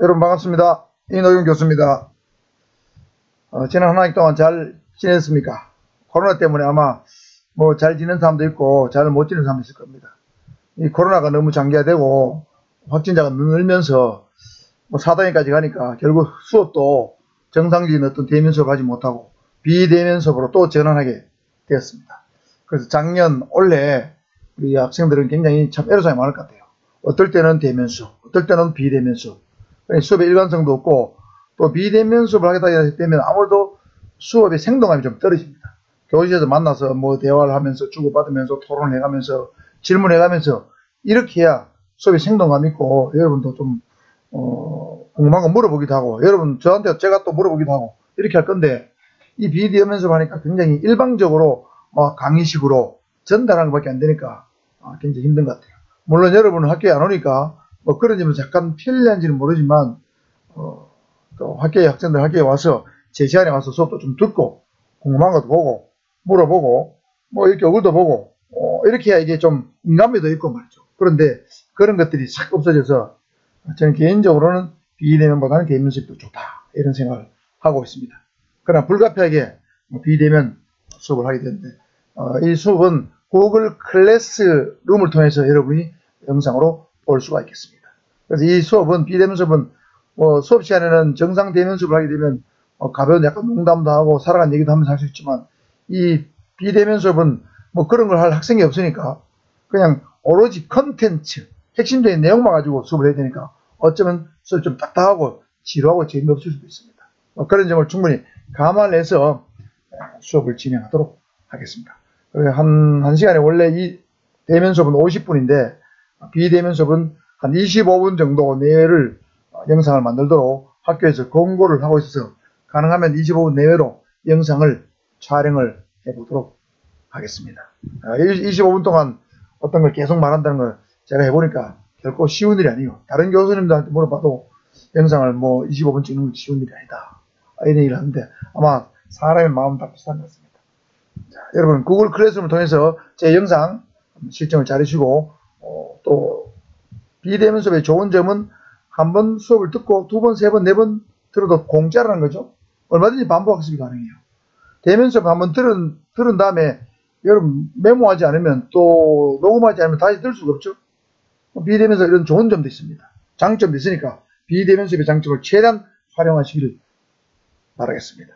여러분 반갑습니다. 이노윤 교수입니다. 지난 한 해 동안 잘 지냈습니까? 코로나 때문에 아마 뭐 잘 지낸 사람도 있고 잘 못 지낸 사람도 있을 겁니다. 이 코로나가 너무 장기화되고 확진자가 늘면서 뭐 4단계까지 가니까 결국 수업도 정상적인 어떤 대면 수업을 하지 못하고 비대면 수업으로 또 전환하게 되었습니다. 그래서 작년 올해 우리 학생들은 굉장히 참 애로사항이 많을 것 같아요. 어떨 때는 대면 수업, 어떨 때는 비대면 수업. 수업의 일관성도 없고 또 비대면 수업을 하게 되면 아무래도 수업의 생동감이 좀 떨어집니다. 교실에서 만나서 뭐 대화를 하면서 주고받으면서 토론을 해가면서 질문해가면서 이렇게 해야 수업이 생동감 있고 여러분도 좀 궁금한 거 물어보기도 하고 여러분 저한테 제가 또 물어보기도 하고 이렇게 할 건데 이 비대면 수업 하니까 굉장히 일방적으로 강의식으로 전달하는 것밖에 안 되니까 굉장히 힘든 것 같아요. 물론 여러분은 학교에 안 오니까 뭐 그런 점에서 약간 편리한지는 모르지만 또 학생들 학교에 와서 제 시간에 와서 수업도 좀 듣고 궁금한 것도 보고 물어보고 뭐 이렇게 얼굴도 보고 이렇게 해야 이게 좀 인간미도 있고 말이죠. 그런데 그런 것들이 싹 없어져서 저는 개인적으로는 비대면보다는 대면 수업도 좋다 이런 생각을 하고 있습니다. 그러나 불가피하게 비대면 수업을 하게 되는데 이 수업은 구글 클래스룸을 통해서 여러분이 영상으로 볼 수가 있겠습니다. 그래서 이 수업은 비대면 수업은 수업 시간에는 정상 대면 수업을 하게 되면 가벼운 약간 농담도 하고 살아간 얘기도 하면서 할 수 있지만 이 비대면 수업은 뭐 그런 걸 할 학생이 없으니까 그냥 오로지 컨텐츠 핵심적인 내용만 가지고 수업을 해야 되니까 어쩌면 수업이 좀 딱딱하고 지루하고 재미없을 수도 있습니다. 그런 점을 충분히 감안해서 수업을 진행하도록 하겠습니다. 한 시간에 원래 이 대면 수업은 50분인데 비대면 수업은 한 25분 정도 내외를 영상을 만들도록 학교에서 공고를 하고 있어서 가능하면 25분 내외로 영상을 촬영을 해보도록 하겠습니다. 25분 동안 어떤 걸 계속 말한다는 걸 제가 해보니까 결코 쉬운 일이 아니에요. 다른 교수님들한테 물어봐도 영상을 뭐 25분 찍는 건 쉬운 일이 아니다. 이런 얘기를 하는데 아마 사람의 마음은 다 비슷한 것 같습니다. 자, 여러분 구글 클래스룸을 통해서 제 영상 실정을 잘 해주시고 또 비대면 수업의 좋은 점은 한 번 수업을 듣고 두 번, 세 번, 네 번 들어도 공짜라는 거죠. 얼마든지 반복 학습이 가능해요. 대면 수업 한번 들은 다음에 여러분 메모하지 않으면 또 녹음하지 않으면 다시 들을 수가 없죠. 비대면 수업 이런 좋은 점도 있습니다. 장점도 있으니까 비대면 수업의 장점을 최대한 활용하시기를 바라겠습니다.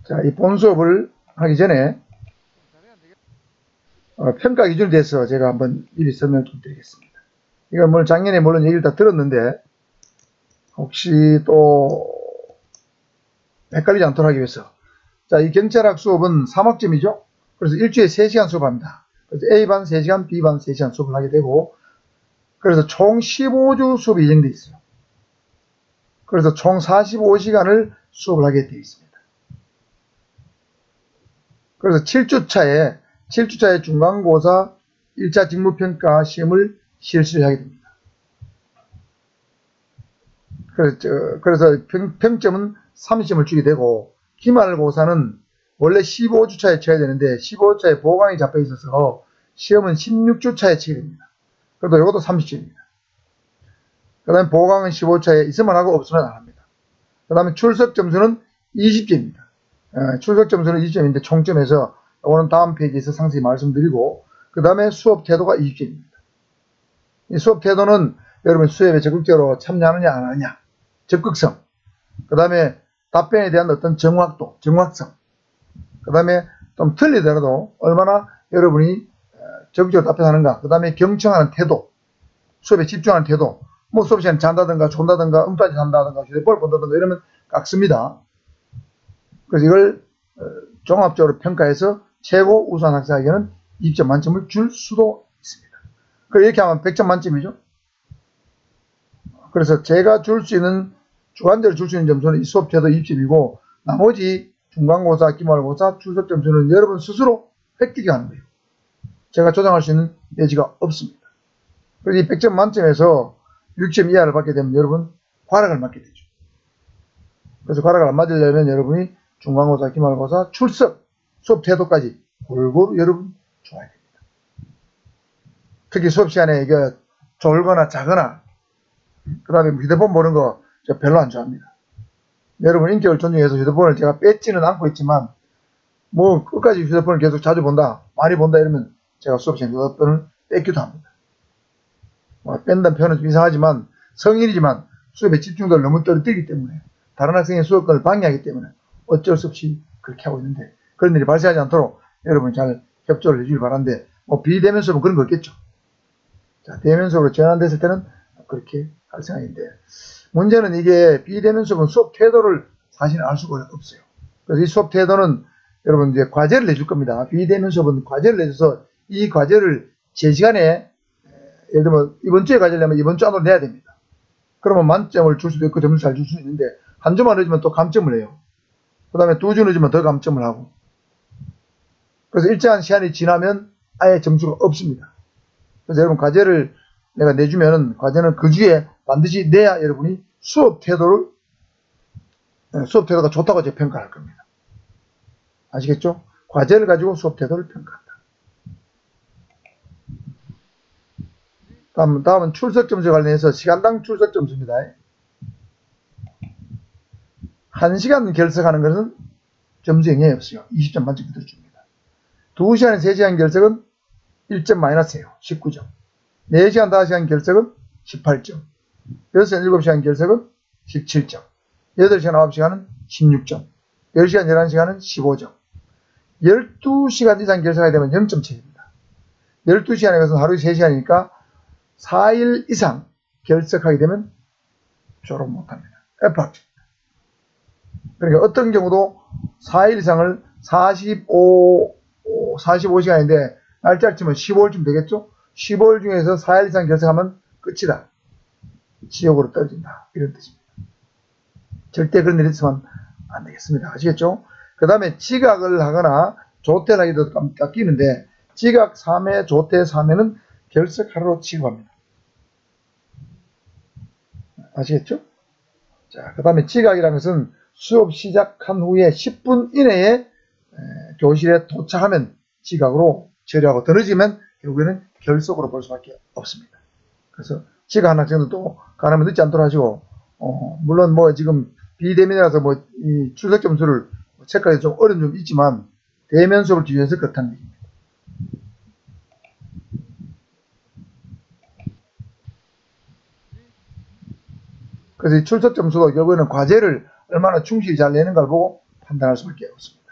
자, 이 본 수업을 하기 전에 평가 기준에 대해서 제가 한번 미리 설명 좀 드리겠습니다. 이건 물론 작년에 물론 얘기를 다 들었는데 혹시 또 헷갈리지 않도록 하기 위해서 자, 이 경찰학 수업은 3학점이죠. 그래서 일주일에 3시간 수업합니다. 그래서 A반 3시간, B반 3시간 수업을 하게 되고 그래서 총 15주 수업이 예정되어 있어요. 그래서 총 45시간을 수업을 하게 되어 있습니다. 그래서 7주차에 중간고사 1차 직무평가 시험을 실시하게 됩니다. 그래서 평점은 30점을 주게 되고 기말고사는 원래 15주차에 쳐야 되는데 15주차에 보강이 잡혀 있어서 시험은 16주차에 치게 됩니다. 그래도 이것도 30점입니다. 그 다음에 보강은 15주차에 있으면 하고 없으면 안 합니다. 그 다음에 출석 점수는 20점입니다. 출석 점수는 20점인데 총점에서 이거는 다음 페이지에서 상세히 말씀드리고 그 다음에 수업 태도가 20점입니다. 이 수업 태도는 여러분 수업에 적극적으로 참여하느냐 안 하느냐 적극성 그 다음에 답변에 대한 어떤 정확도 정확성 그 다음에 좀 틀리더라도 얼마나 여러분이 적극적으로 답변하는가 그 다음에 경청하는 태도 수업에 집중하는 태도 뭐 수업 시간에 잔다든가 존다든가 음따지 한다든가 휴대폰을 본다든가 이러면 깎습니다. 그래서 이걸 종합적으로 평가해서 최고 우수한 학생에게는 2점 만점을 줄 수도 있습니다. 그래서 이렇게 하면 100점 만점이죠. 그래서 제가 줄 수 있는 주관적으로 줄 수 있는 점수는 이 수업 태도 20점이고 나머지 중간고사, 기말고사, 출석 점수는 여러분 스스로 획득하는 거예요. 제가 조정할 수 있는 여지가 없습니다. 그래서 이 100점 만점에서 6점 이하를 받게 되면 여러분 과락을 맞게 되죠. 그래서 과락을 안 맞으려면 여러분이 중간고사, 기말고사, 출석, 수업 태도까지 골고루 여러분 좋아야 됩니다. 특히 수업 시간에 이게 졸거나 자거나 그 다음에 휴대폰 보는 거 저 별로 안 좋아합니다. 여러분 인격을 존중해서 휴대폰을 제가 뺏지는 않고 있지만 뭐 끝까지 휴대폰을 계속 자주 본다, 많이 본다 이러면 제가 수업 시간에 휴대폰을 뺏기도 합니다. 뭐 뺀다는 표현은 좀 이상하지만 성인이지만 수업에 집중도를 너무 떨어뜨리기 때문에 다른 학생의 수업권을 방해하기 때문에 어쩔 수 없이 그렇게 하고 있는데 그런 일이 발생하지 않도록 여러분이 잘 협조를 해주길 바라는데 뭐 비대면 수업은 그런 거 없겠죠. 자, 대면 수업으로 전환됐을 때는 그렇게 할 생각인데 문제는 이게 비대면 수업은 수업 태도를 사실은 알 수가 없어요. 그래서 이 수업 태도는 여러분 이제 과제를 내줄 겁니다. 비대면 수업은 과제를 내줘서 이 과제를 제 시간에 예를 들면 이번 주에 과제를 내면 이번 주 안으로 내야 됩니다. 그러면 만점을 줄 수도 있고 점수를 잘 줄 수 있는데 한 주만 늦으면 또 감점을 해요. 그 다음에 2주 늦으면 더 감점을 하고 그래서 일정한 시간이 지나면 아예 점수가 없습니다. 그래서 여러분 과제를 내가 내주면 과제는 그 주에 반드시 내야 여러분이 수업 태도가 좋다고 제가 평가할 겁니다. 아시겠죠? 과제를 가지고 수업 태도를 평가한다. 다음은 출석 점수 관련해서 시간당 출석 점수입니다. 1시간 결석하는 것은 점수 영향이 없어요. 20점 만점 그대로 줍니다. 2시간, 3시간 결석은 1점 마이너스예요. 19점. 4시간, 5시간 결석은 18점. 6시간, 7시간 결석은 17점. 8시간, 9시간은 16점. 10시간, 11시간은 15점. 12시간 이상 결석하게 되면 0점 채입니다. 12시간에 것은 하루에 3시간이니까 4일 이상 결석하게 되면 졸업 못합니다. F학점. 그러니까 어떤 경우도 4일 이상을 45시간인데 날짜를 치면 15일쯤 되겠죠? 15일 중에서 4일 이상 결석하면 끝이다. 지옥으로 떨어진다. 이런 뜻입니다. 절대 그런 일이 있으면 안 되겠습니다. 아시겠죠? 그 다음에 지각을 하거나 조퇴를 하기도 깎이는데 지각 3회, 조퇴 3회는 결석 하루로 취급합니다. 아시겠죠? 자, 그 다음에 지각이라는 것은 수업 시작한 후에 10분 이내에 교실에 도착하면 지각으로 처리하고 더 늦으면 결국에는 결석으로 볼 수밖에 없습니다. 그래서 지각한 학생들도 가능하면 늦지 않도록 하시고 물론 뭐 지금 비대면이라서 뭐 이 출석 점수를 체크하기 좀 어려운 점 있지만 대면 수업을 기준해서 그렇다는 얘기입니다. 그래서 이 출석 점수도 결국에는 과제를 얼마나 충실히 잘 내는가를 보고 판단할 수밖에 없습니다.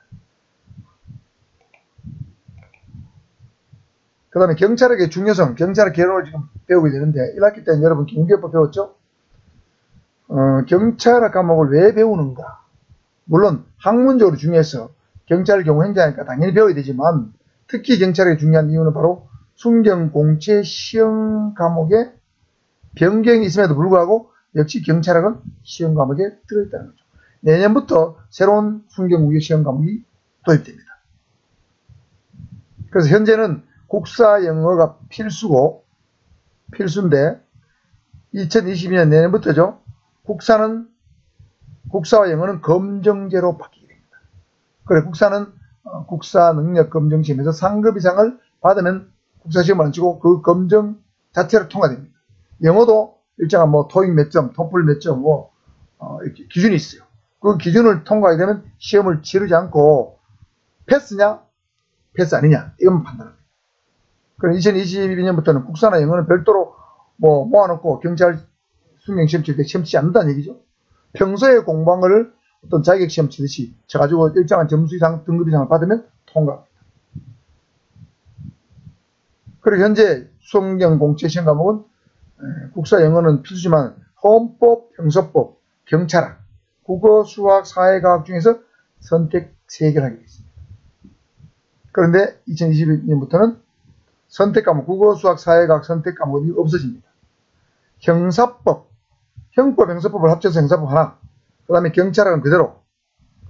그 다음에 경찰학의 중요성, 경찰학 개론을 지금 배우게 되는데 1학기 때는 여러분 경계법 배웠죠? 경찰학 과목을 왜 배우는가? 물론 학문적으로 중요해서 경찰 경우 행정하니까 당연히 배워야 되지만 특히 경찰학이 중요한 이유는 바로 순경 공채 시험 과목에 변경이 있음에도 불구하고 역시 경찰학은 시험 과목에 들어있다는 거죠. 내년부터 새로운 순경국의 시험 과목이 도입됩니다. 그래서 현재는 국사 영어가 필수인데 2022년 내년부터죠. 국사와 영어는 검정제로 바뀌게 됩니다. 그래 국사는 국사 능력 검정 시험에서 상급 이상을 받으면 국사 시험을 안 치고 그 검정 자체로 통과됩니다. 영어도 일정한 뭐 토익 몇 점, 토플 몇 점 이렇게 기준이 있어요. 그 기준을 통과하게 되면 시험을 치르지 않고 패스냐, 패스 아니냐 이것만 판단합니다. 그럼 2022년부터는 국사나 영어는 별도로 뭐 모아놓고 경찰 순경 시험 칠 때 시험 치지 않는다는 얘기죠. 평소에 공부한 거를 어떤 자격 시험 치듯이 쳐가지고 일정한 점수 이상, 등급 이상을 받으면 통과합니다. 그리고 현재 순경 공채 시험 과목은 국사 영어는 필수지만 헌법, 형사법, 경찰학, 국어, 수학, 사회과학 중에서 선택 3개를 하게 되어 있습니다. 그런데 2022년부터는 선택 과목, 국어, 수학, 사회과학 선택 과목이 없어집니다. 형사법, 형법, 형사법을 합쳐서 형사법 하나, 그 다음에 경찰학은 그대로,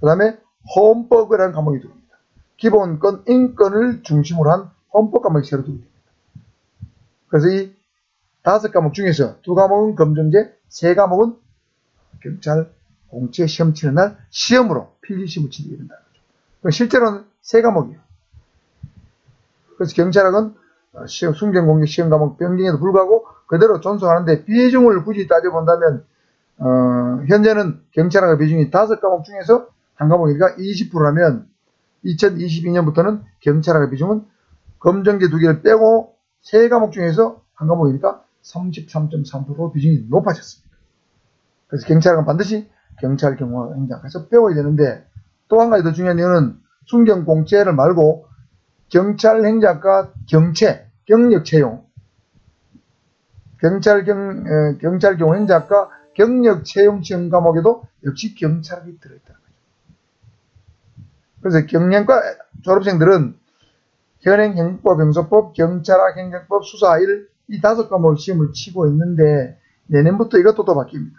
그 다음에 헌법이라는 과목이 들어옵니다. 기본권, 인권을 중심으로 한 헌법 과목이 새로 들어옵니다. 그래서 이 5과목 중에서 2과목은 검정제, 3과목은 경찰 공채 시험 치는 날 시험으로 필기시험을 치게 된다는 거죠. 실제로는 3과목이에요. 그래서 경찰학은 순경 공개 시험 과목 변경에도 불구하고 그대로 존속하는데 비중을 굳이 따져본다면 현재는 경찰학의 비중이 5과목 중에서 한 과목이니까 20%라면 2022년부터는 경찰학의 비중은 검정계 2개를 빼고 3과목 중에서 한 과목이니까 33.3% 비중이 높아졌습니다. 그래서 경찰학은 반드시 경찰, 경호학, 행정학에서 배워야 되는데 또 한 가지 더 중요한 이유는 순경공채를 말고 경찰, 행정학과 경채, 경력 채용, 경찰, 경호, 행정학과 경력 채용 지원 과목에도 역시 경찰학이 들어있다는 거죠. 그래서 경영과 졸업생들은 현행 형법, 형소법, 경찰학, 행정법, 수사 1, 이 5과목을 시험을 치고 있는데 내년부터 이것도 또 바뀝니다.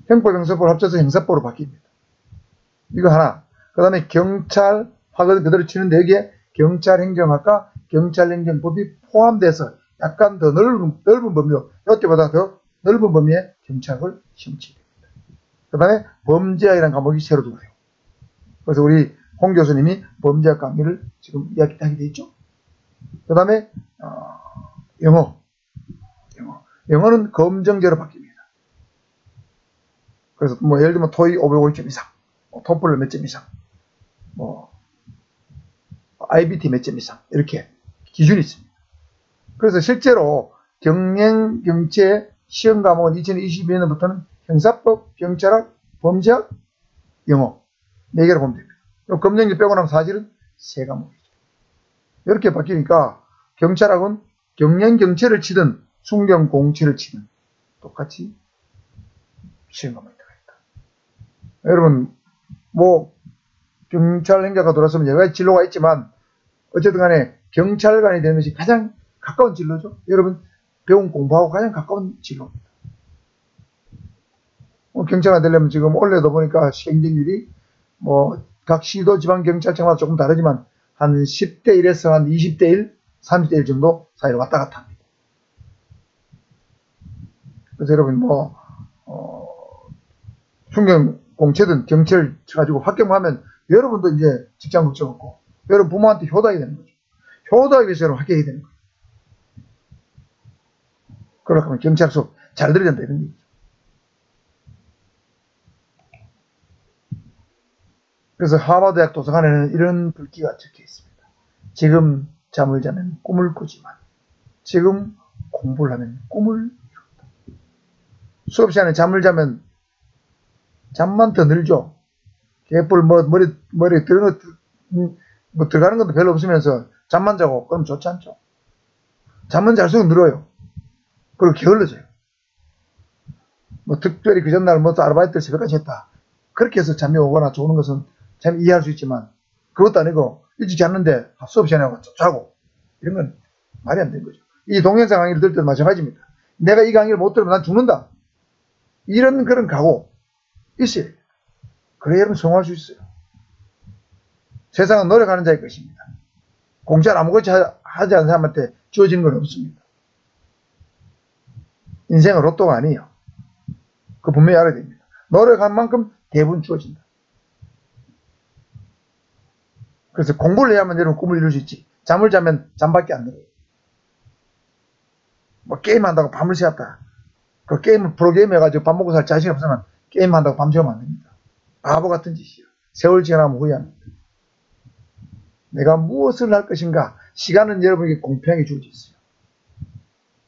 형법, 형소법을 합쳐서 형사법으로 바뀝니다. 이거 하나. 그 다음에 경찰학을 그대로 치는데 여기에 경찰행정학과 경찰행정법이 포함돼서 약간 더 넓은 범위로, 이때보다 더 넓은 범위의 경찰학을 시험 치게 됩니다. 그 다음에 범죄학이라는 과목이 새로 들어요. 그래서 우리 홍 교수님이 범죄학 강의를 지금 이야기하게 되어 있죠. 그 다음에 영어는 검정제로 바뀝니다. 그래서 뭐 예를 들면 토익 550점 이상, 토플 몇 점 이상, IBT 몇 점 이상 이렇게 기준이 있습니다. 그래서 실제로 경영, 경제, 시험 과목은 2022년부터는 형사법, 경찰학, 범죄학, 영어 4개로 보면 됩니다. 검정지 빼고 나면 사실은 3과목이죠. 이렇게 바뀌니까 경찰학은 경영, 경찰을 치든 순경, 공채를 치든 똑같이 시험 과목이 들어있다. 여러분 경찰 행정학과 들어왔으면 여러 가지 진로가 있지만 어쨌든 간에 경찰관이 되는 것이 가장 가까운 진로죠. 여러분 배운 공부하고 가장 가까운 진로입니다. 경찰관 되려면 지금 올해도 보니까 경쟁률이 각 시도 지방경찰청마다 조금 다르지만 한 10대 1에서 한 20대 1, 30대 1 정도 사이로 왔다 갔다 합니다. 그래서 여러분 순경 공채든 경찰 쳐가지고 합격하면 여러분도 이제 직장 걱정 없고 여러분 부모한테 효도하게 되는 거죠. 효도하기 위해서 여러분 합격해야 되는 거예요. 그렇게 하면 경찰 수업 잘 들어야 된다 이런 얘기죠. 그래서 하버드대학 도서관에는 이런 글귀가 적혀 있습니다. 지금 잠을 자면 꿈을 꾸지만 지금 공부를 하면 꿈을 이룬다. 수업 시간에 잠을 자면 잠만 더 늘죠. 개뿔 머리에 들어가는 것도 별로 없으면서 잠만 자고 그럼 좋지 않죠. 잠만 잘수록 늘어요. 그리고 게을러져요. 특별히 그 전날 아르바이트를 새벽까지 했다. 그렇게 해서 잠이 오거나 좋은 것은 참 이해할 수 있지만 그것도 아니고 일찍 잤는데 수업 시간에 자고 이런 건 말이 안 되는 거죠. 이 동영상 강의를 들을 때도 마찬가지입니다. 내가 이 강의를 못 들으면 난 죽는다. 이런 그런 각오 있어요. 그래야 여러분 성공할 수 있어요. 세상은 노력하는 자의 것입니다. 공짜로 아무것도 하지 않은 사람한테 주어지는 건 없습니다. 인생은 로또가 아니에요. 그거 분명히 알아야 됩니다. 노력한 만큼 대부분 주어진다. 그래서 공부를 해야만 여러분 꿈을 이룰 수 있지. 잠을 자면 잠밖에 안 들어요. 게임한다고 밤을 새웠다. 그 게임을 프로게임 해가지고 밥 먹고 살 자신 없으면 게임한다고 밤 새우면 안 됩니다. 바보 같은 짓이에요. 세월 지나면 후회합니다. 내가 무엇을 할 것인가? 시간은 여러분에게 공평하게 주어져 있어요.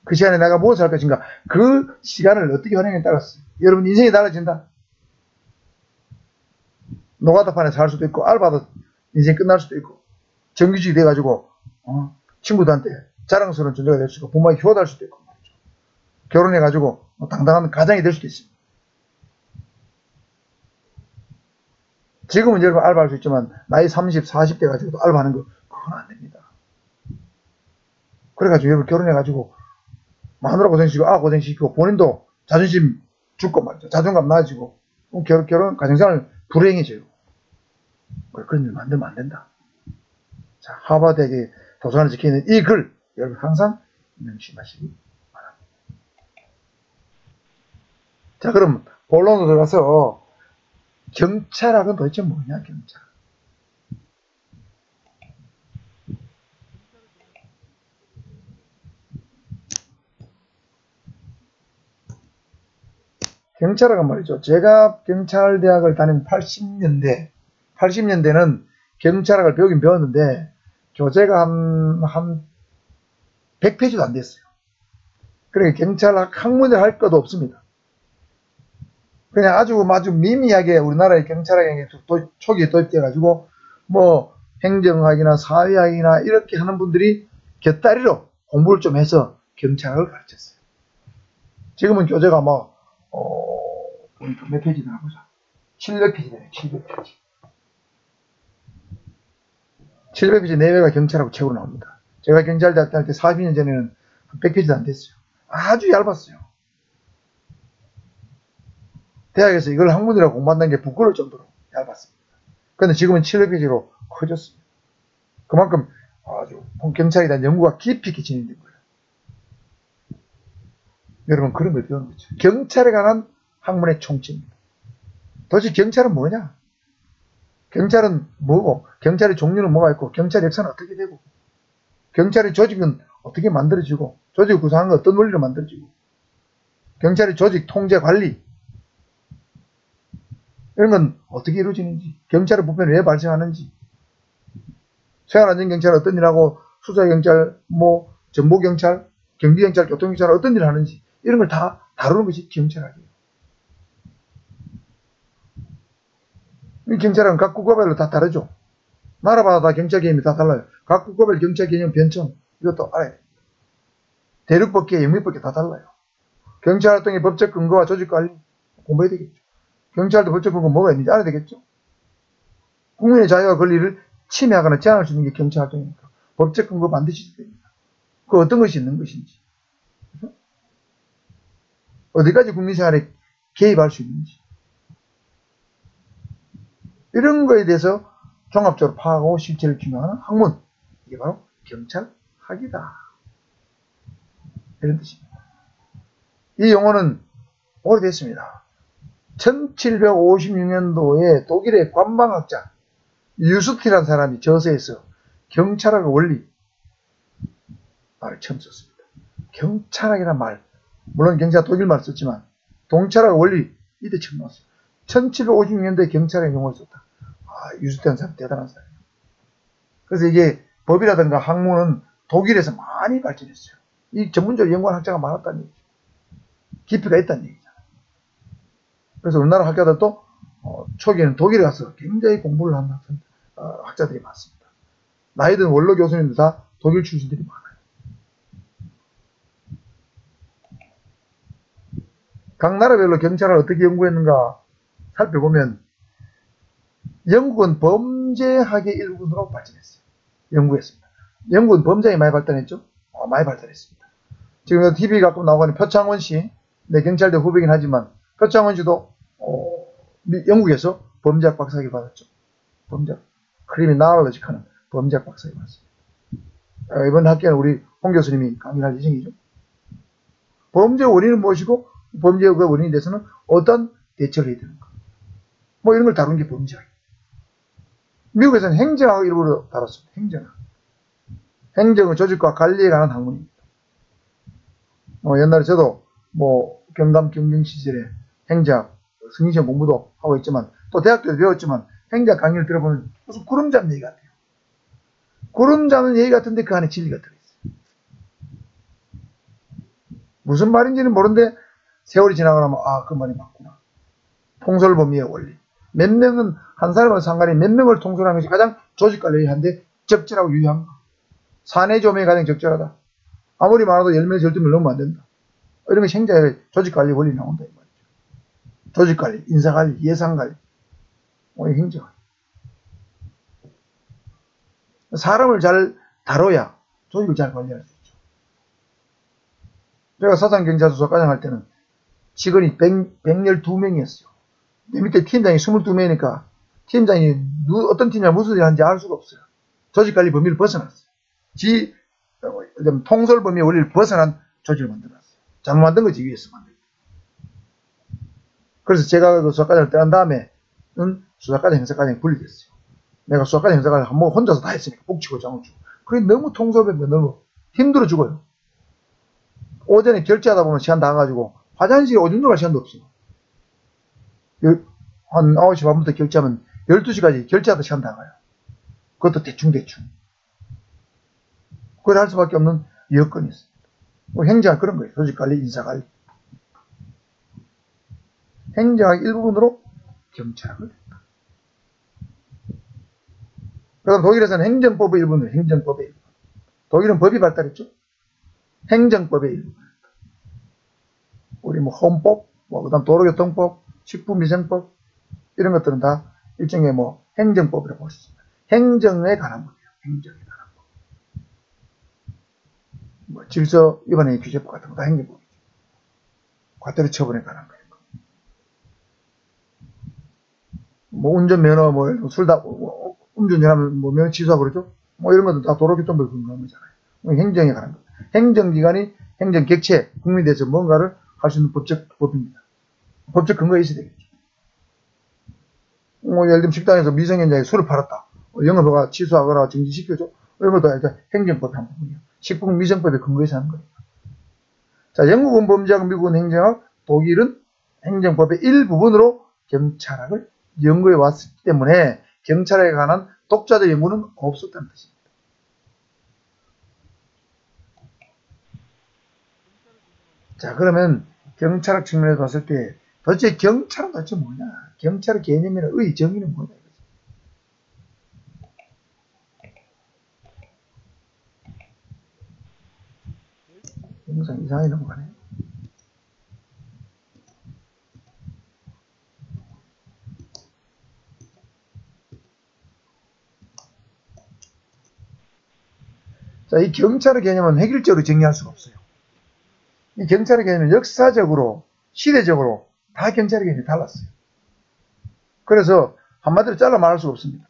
그 시간에 내가 무엇을 할 것인가? 그 시간을 어떻게 활용에 따라서 여러분 인생이 달라진다. 노가다판에 살 수도 있고 알바도 인생 끝날 수도 있고 정규직이 돼가지고 친구들한테 자랑스러운 존재가 될 수 있고 부모에게 효도할 수도 있고 말이죠. 결혼해가지고 당당한 가장이 될 수도 있습니다. 지금은 여러분 알바할 수 있지만 나이 30, 40대 가지고도 알바하는 거 그건 안 됩니다. 그래가지고 여러분 결혼해가지고 마누라 고생시키고 고생시키고 본인도 자존심 죽고 말이죠. 자존감 나아지고 결혼 가정생활 불행해져요. 그런 일 만들면 안 된다. 자, 하버드에게 도서관을 지키는 이 글 여러분 항상 명심하시기 바랍니다. 자, 그럼 본론으로 들어가서 경찰학은 도대체 뭐냐, 경찰. 경찰학은 말이죠. 제가 경찰대학을 다닌 80년대는 경찰학을 배우긴 배웠는데, 교재가 한 100페이지도 안 됐어요. 그러니까 경찰학 학문을 할 것도 없습니다. 그냥 아주 미미하게 우리나라의 경찰학에 초기에 도입돼가지고, 뭐, 행정학이나 사회학이나 이렇게 하는 분들이 곁다리로 공부를 좀 해서 경찰학을 가르쳤어요. 지금은 교재가 뭐, 몇 페이지나 보자. 700페이지네요, 700페이지. 700페이지 내외가 경찰하고 책으로 나옵니다. 제가 경찰대학 다닐 때 40년 전에는 한 100페이지도 안 됐어요. 아주 얇았어요. 대학에서 이걸 학문이라고 공부한다는 게 부끄러울 정도로 얇았습니다. 그런데 지금은 700페이지로 커졌습니다. 그만큼 아주 경찰에 대한 연구가 깊이 있게 진행된 거예요. 여러분, 그런 걸 배우는 거죠. 경찰에 관한 학문의 총칙입니다. 도대체 경찰은 뭐냐? 경찰은 뭐고, 경찰의 종류는 뭐가 있고, 경찰 역사는 어떻게 되고, 경찰의 조직은 어떻게 만들어지고, 조직을 구성하는 건 어떤 원리로 만들어지고, 경찰의 조직, 통제, 관리, 이런 건 어떻게 이루어지는지, 경찰의 부패는 왜 발생하는지, 생활안전경찰은 어떤 일을 하고, 수사경찰, 뭐, 정보경찰, 경비경찰, 교통경찰은 어떤 일을 하는지, 이런 걸 다 다루는 것이 경찰학이에요. 이 경찰은 각 국가별로 다 다르죠. 나라마다 다 경찰 개념이 다 달라요. 각 국가별 경찰 개념 변천, 이것도 알아야 돼요. 대륙법계, 영미법계 다 달라요. 경찰 활동의 법적 근거와 조직 관리 공부해야 되겠죠. 경찰도 법적 근거 뭐가 있는지 알아야 되겠죠. 국민의 자유와 권리를 침해하거나 제한할 수 있는 게 경찰 활동이니까 법적 근거 반드시 있어야 됩니다. 그 어떤 것이 있는 것인지, 그렇죠? 어디까지 국민생활에 개입할 수 있는지, 이런 거에 대해서 종합적으로 파악하고 실체를 규명하는 학문, 이게 바로 경찰학이다, 이런 뜻입니다. 이 용어는 오래됐습니다. 1756년도에 독일의 관방학자 유스티라는 사람이 저서에서 경찰학의 원리 말을 처음 썼습니다. 경찰학이란 말, 물론 경찰 독일말 썼지만 동찰학의 원리, 이때 처음 나왔어요. 1756년도에 경찰학의 용어를 썼다. 유스티라는 사람 대단한 사람이에요. 그래서 이게 법이라든가 학문은 독일에서 많이 발전했어요. 이 전문적으로 연구하는 학자가 많았다는 얘기죠. 깊이가 있다는 얘기잖아요. 그래서 우리나라 학자들도 초기에는 독일에 가서 굉장히 공부를 하는 학자들이 많습니다. 나이 든 원로 교수님들 다 독일 출신들이 많아요. 각 나라별로 경찰을 어떻게 연구했는가 살펴보면 영국은 범죄학의 일부분으로 발전했어요. 연구했습니다. 영국은 범죄학이 많이 발달했죠? 많이 발달했습니다. 지금 TV 가끔 나오는 표창원 씨, 내 경찰대 후배긴 하지만 표창원 씨도 영국에서 범죄학 박사학위 받았죠. 범죄학, 크리미널로직 하는 범죄학 박사학위 받았습니다. 이번 학기에는 우리 홍 교수님이 강의를 할 예정이죠. 범죄 원인을 모시고 범죄의 원인에 대해서는 어떤 대처를 해야 되는가, 뭐 이런 걸 다루는 게 범죄학이에요. 미국에서는 행정학 일부러 다뤘습니다. 행정학. 행정의 조직과 관리에 관한 학문입니다. 옛날에 저도 경감 경영 시절에 행정학 승인시험 공부도 하고 있지만 또 대학교에서 배웠지만 행정학 강의를 들어보면 무슨 구름 잡는 얘기 같아요. 구름 잡는 얘기 같은데 그 안에 진리가 들어있어요. 무슨 말인지는 모르는데 세월이 지나고 나면 그 말이 맞구나. 통솔범위의 원리. 몇 명은 한 사람과 상관이 몇 명을 통솔하는 것이 가장 조직관리한데 적절하고 유효한 거. 사내 조명이 가장 적절하다. 아무리 많아도 10명의 절대면 넘으면 안 된다. 이런 것이 행정의 조직관리 원리 나온다 이 말이죠. 조직관리, 인사관리, 예산관리, 행정. 사람을 잘 다뤄야 조직을 잘 관리할 수 있죠. 제가 사상경찰서 과장 할 때는 직원이 112명이었어요. 내 밑에 팀장이 22명이니까 팀장이 어떤 팀장 무슨 일을 하는지 알 수가 없어요. 조직관리 범위를 벗어났어요. 통솔 범위의 원리를 벗어난 조직을 만들었어요. 잘못 만든 거지, 위에서 만든 거. 그래서 제가 그 수사과장을 떠난 다음에는 수사과장, 형사과장이 분리됐어요. 내가 수사과장, 형사과장 한번 혼자서 다 했으니까 북치고 장을 주고. 그게 너무 통솔범위가 너무 힘들어 죽어요. 오전에 결제하다 보면 시간 다 가지고 화장실에 오줌 들어갈 시간도 없어요. 한 9시 반부터 결제하면 12시까지 결제하다 시간 나가요. 그것도 대충대충. 그걸 할 수밖에 없는 여건이 있습니다. 뭐 행정학 그런 거예요. 조직관리, 인사관리. 행정학 일부분으로 경찰학을 했다. 그다음 독일에서는 행정법의 일부는 행정법의 일부. 독일은 법이 발달했죠. 행정법의 일부. 우리 뭐 헌법, 뭐 그다음 도로교통법, 식품위생법 이런 것들은 다 일종의 뭐 행정법이라고 볼 수 있습니다. 행정에 관한 법이에요. 행정에 관한 법. 뭐 질서 위반의 규제법 같은 거 다 행정법이죠. 과태료 처분에 관한 거예요. 뭐 운전면허 뭐 술 다 음주운전하면 뭐 면허 취소하고 그러죠. 뭐 이런 것도 다 도로교통법에 근거한 거잖아요. 행정에 관한 거. 행정기관이 행정객체 국민에 대해서 뭔가를 할 수 있는 법입니다. 법적 근거가 있어야 되겠죠. 뭐 예를 들면 식당에서 미성년자에게 술을 팔았다. 영업허가 취소하거나 정지시켜줘. 이런 것도 행정법의 한 부분이에요. 식품위생법의 근거에서 하는 거예요. 자, 영국은 범죄학, 미국은 행정학, 독일은 행정법의 일부분으로 경찰학을 연구해 왔기 때문에 경찰에 관한 독자적 연구는 없었다는 뜻입니다. 자, 그러면 경찰학 측면에서 봤을 때 도대체 경찰은 도대체 뭐냐? 경찰의 개념이나 의 정의는 뭐냐? 영상 이상하게 넘어가네. 자, 이 경찰의 개념은 획일적으로 정의할 수가 없어요. 이 경찰의 개념은 역사적으로, 시대적으로 다 경찰의 개념이 달랐어요. 그래서 한마디로 잘라 말할 수가 없습니다.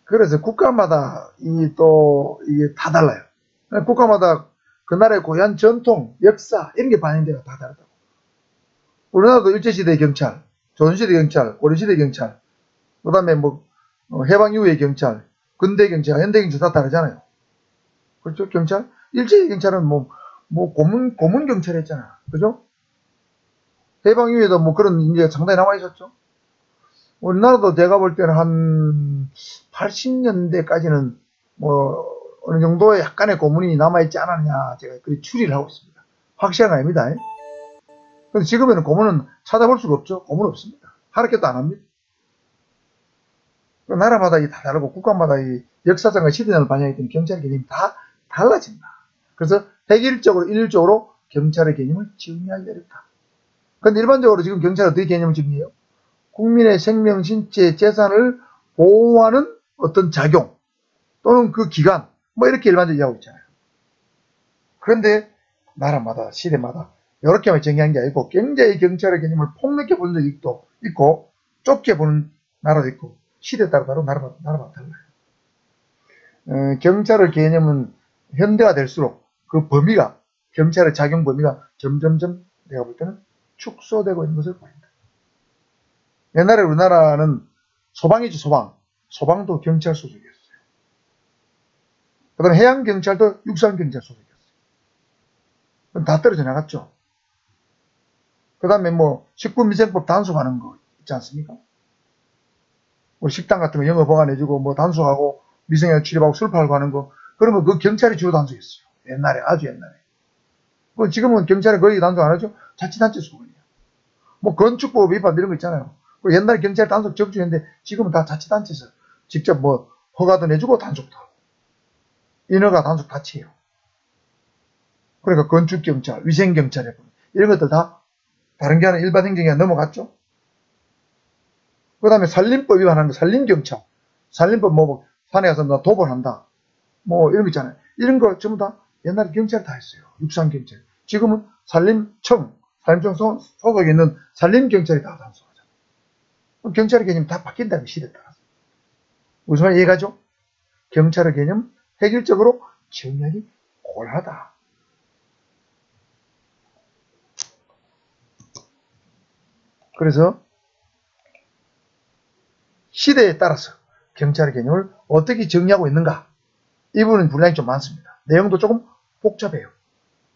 그래서 국가마다 이게 다 달라요. 국가마다 그 나라의 고유한 전통, 역사 이런 게 반영되어 다 다르다고. 우리나라도 일제시대 경찰, 조선시대 경찰, 고려시대 경찰, 그 다음에 뭐 해방 이후의 경찰, 근대 경찰, 현대 경찰 다 다르잖아요. 그렇죠? 경찰? 일제 경찰은 뭐 고문 경찰 했잖아. 그죠? 해방 이후에도 뭐 그런 이제 상당히 남아 있었죠. 우리나라도 제가 볼 때는 한 80년대까지는 뭐 어느 정도의 약간의 고문이 남아있지 않았냐 제가 그렇게 추리를 하고 있습니다. 확실한 건 아닙니다. 근데 지금에는 고문은 찾아볼 수가 없죠. 고문 없습니다. 하루께도 안 합니다. 나라마다 다 다르고 국가마다 이 역사상과 시대를 반영하기 때문에 경찰 개념이 다 달라진다. 그래서 획일적으로 일률적으로 경찰의 개념을 정의하기 어렵다. 그런데 일반적으로 지금 경찰은 어떻게 개념을 정의해요? 국민의 생명, 신체, 재산을 보호하는 어떤 작용 또는 그 기간 뭐 이렇게 일반적으로 이해하고 있잖아요. 그런데 나라마다 시대마다 이렇게만 정의한 게 아니고 굉장히 경찰의 개념을 폭넓게 보는 적도 있고 좁게 보는 나라도 있고 시대에 따라 나라마다 달라요. 경찰의 개념은 현대화 될수록 그 범위가 경찰의 작용 범위가 점점점 내가 볼 때는 축소되고 있는 것을 보인다. 옛날에 우리나라는 소방이죠. 소방도 경찰 소속이었어요. 그 다음에 해양경찰도 육상경찰 소속이었어요. 다 떨어져 나갔죠. 그 다음에 뭐 식품위생법 단속하는 거 있지 않습니까? 뭐 식당 같은 거 영업 보관해주고 뭐 단속하고 미성년자 출입하고 술 팔고 하는 거 그러면 그 경찰이 주로 단속했어요. 옛날에 아주 옛날에. 지금은 경찰이 거의 단속 안 하죠. 자치단체 소관이에요. 뭐 건축법 위반 이런 거 있잖아요. 옛날에 경찰 단속 적중했는데 지금은 다 자치단체에서 직접 뭐 허가도 내주고 단속도 하고 인허가 단속 다치해요. 그러니까 건축경찰, 위생경찰 이런 것들 다 다른 게 아니라 일반 행정에 넘어갔죠. 그 다음에 산림법 위반하는 거 산림경찰, 산림법 뭐 산에 가서 나 도벌한다 뭐 이런 거 있잖아요. 이런 거 전부 다 옛날에 경찰이 다 했어요. 육상경찰. 지금은 산림청 소속에 있는 산림경찰이 다 단속하잖아요. 경찰의 개념이 다 바뀐다는 시대에 따라서. 무슨 말 이해가죠? 경찰의 개념 획일적으로 정의하기 곤란하다. 그래서 시대에 따라서 경찰의 개념을 어떻게 정의하고 있는가 이 부분은 분량이 좀 많습니다. 내용도 조금 복잡해요.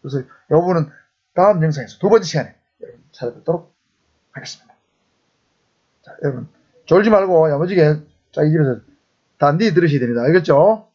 그래서 이 부분은 다음 영상에서 두 번째 시간에 여러분 찾아뵙도록 하겠습니다. 자, 여러분 졸지 말고 야무지게 자기 집에서 단디 들으셔야 됩니다. 알겠죠?